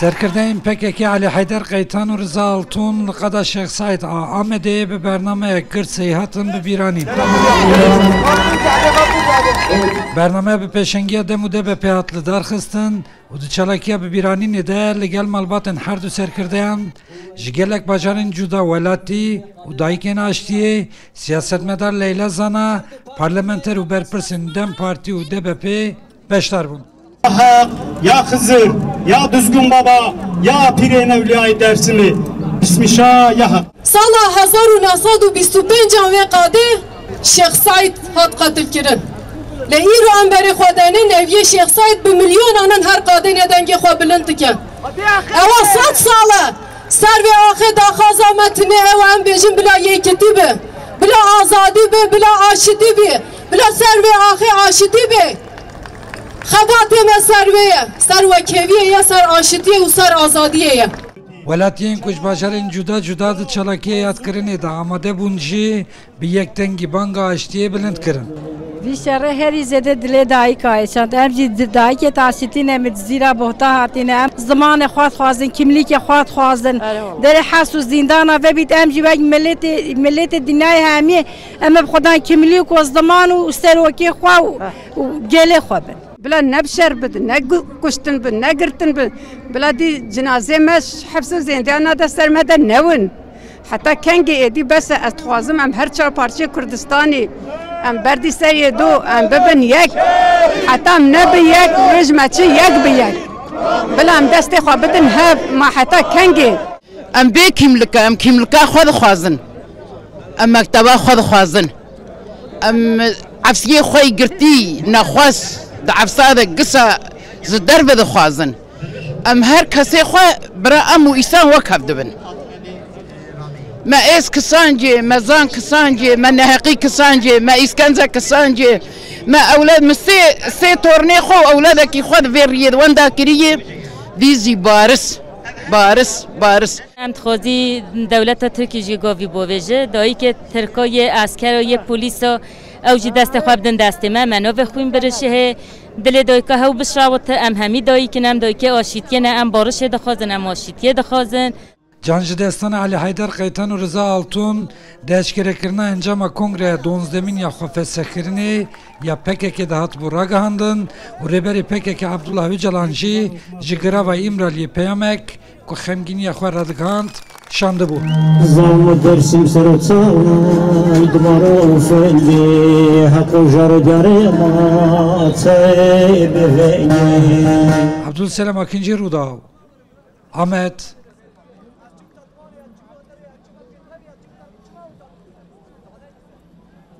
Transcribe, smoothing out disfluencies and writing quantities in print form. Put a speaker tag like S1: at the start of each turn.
S1: سرکرده‌ایم PKK علی حیدر قیتان و رضا آلتون لقد شیخ سعید آمده به برنامه کرد سیاحتن به بیرانی. برنامه به پیشنگی دموده به پیاتل درخستن و دو چلاکیا به بیرانی نده لگل ملباتن هر دو سرکرده‌ام جگلک باجارن جدا ولاتی و دایکن آشتیه سیاستمدار لیلا زانا پارلمانتر و برپرسن دم پارتی و DBP beşler bun.
S2: Ya Hızır, ya Düzgün Baba, ya Pir-i Evliya-i Dersimi, Bismillah ya Hak.
S3: Sala 1925 ve qade Şeyh Said hat katil kirin. Le İro amberi xodane neviye Şeyh Said bir milyon anın her qade nedengi xo bilind diken. Eva 100 sala ser ve ahir daxazametini eva em bejin bila yeketi bi, bila azadi bi, bila aşidi bi, bila ser ve ahir aşidi bi. خداتی ما سرویه سر وکیویه یا سر آشتیه و سر آزادیه
S1: ولاتین کش باجارین جدا جدا د چلاکیه یاد کرنه دا آماده بونجی به یک تنگی بانگا آشتیه بلند کرن
S4: بیشتر هری زده دل دایی کای چند امجی دایی که تاسیتی نمید زیرا بهتا هاتین ام زمان خواد خوازن کملی که خواد خوازن در حس و زندانا و بیت امجی وگ ملت دنیای همیه اما بخدا کملی و زمان و سروکی خوا و گله خوابن
S5: بلا نبشر بد نگوشتن بد نگرتن بد بلا دی جنازه مش حبس زندان دا سرمدا نون حتی کنگی ادی بس اتخوازم ام هر چهار پارچه کردستانی ام بردی سری دو ام ببن یک حتی ام نبی یک رجمچه یک بی یک بلا ام دست خواه بدن هب ما حتی کنگی
S6: ام بی کملکا خود خوازن ام مکتبا خود خوازن ام عفسیه خوی گرتی نخواست دعفساده قصة زدرب دخوازن ام هر کسی خواه برا ام و ایسان وکف دبن ما ایس کسانجی ما زان کسانجی ما نهقی کسانجی ما ایسکنزا کسانجی ما اولاد سی تورنی خو اولادکی خود ویرید وندا کریه دیزی بارس
S7: ام تخوزی دولت ترکی جی گاوی بویجه دایی که ترکای عسکر و یه پولیس او جی دست خواب دن دست ما منو بخویم برشه دل دایی که هاو بشراوت ام همی دایی که نم دایی که آشیتیه نه ام بارشه دخوازن ام آشیتیه دخوازن
S1: Cancı Destan Ali Haydar Qaytan و Rıza Altun deşkerekirna encama kongre 12 ya xofesekirini ya PKK dahat bu ragahandın u reberi PKK Abdullah Öcalanji jigrava İmraliye peyamek ku xemgini ya xwa radikant şandı bu.
S2: Zalmı dersim serotsa idmaro fendi hakkı jargare matse beveni.
S1: Abdülselam Akinci Rudav Ahmet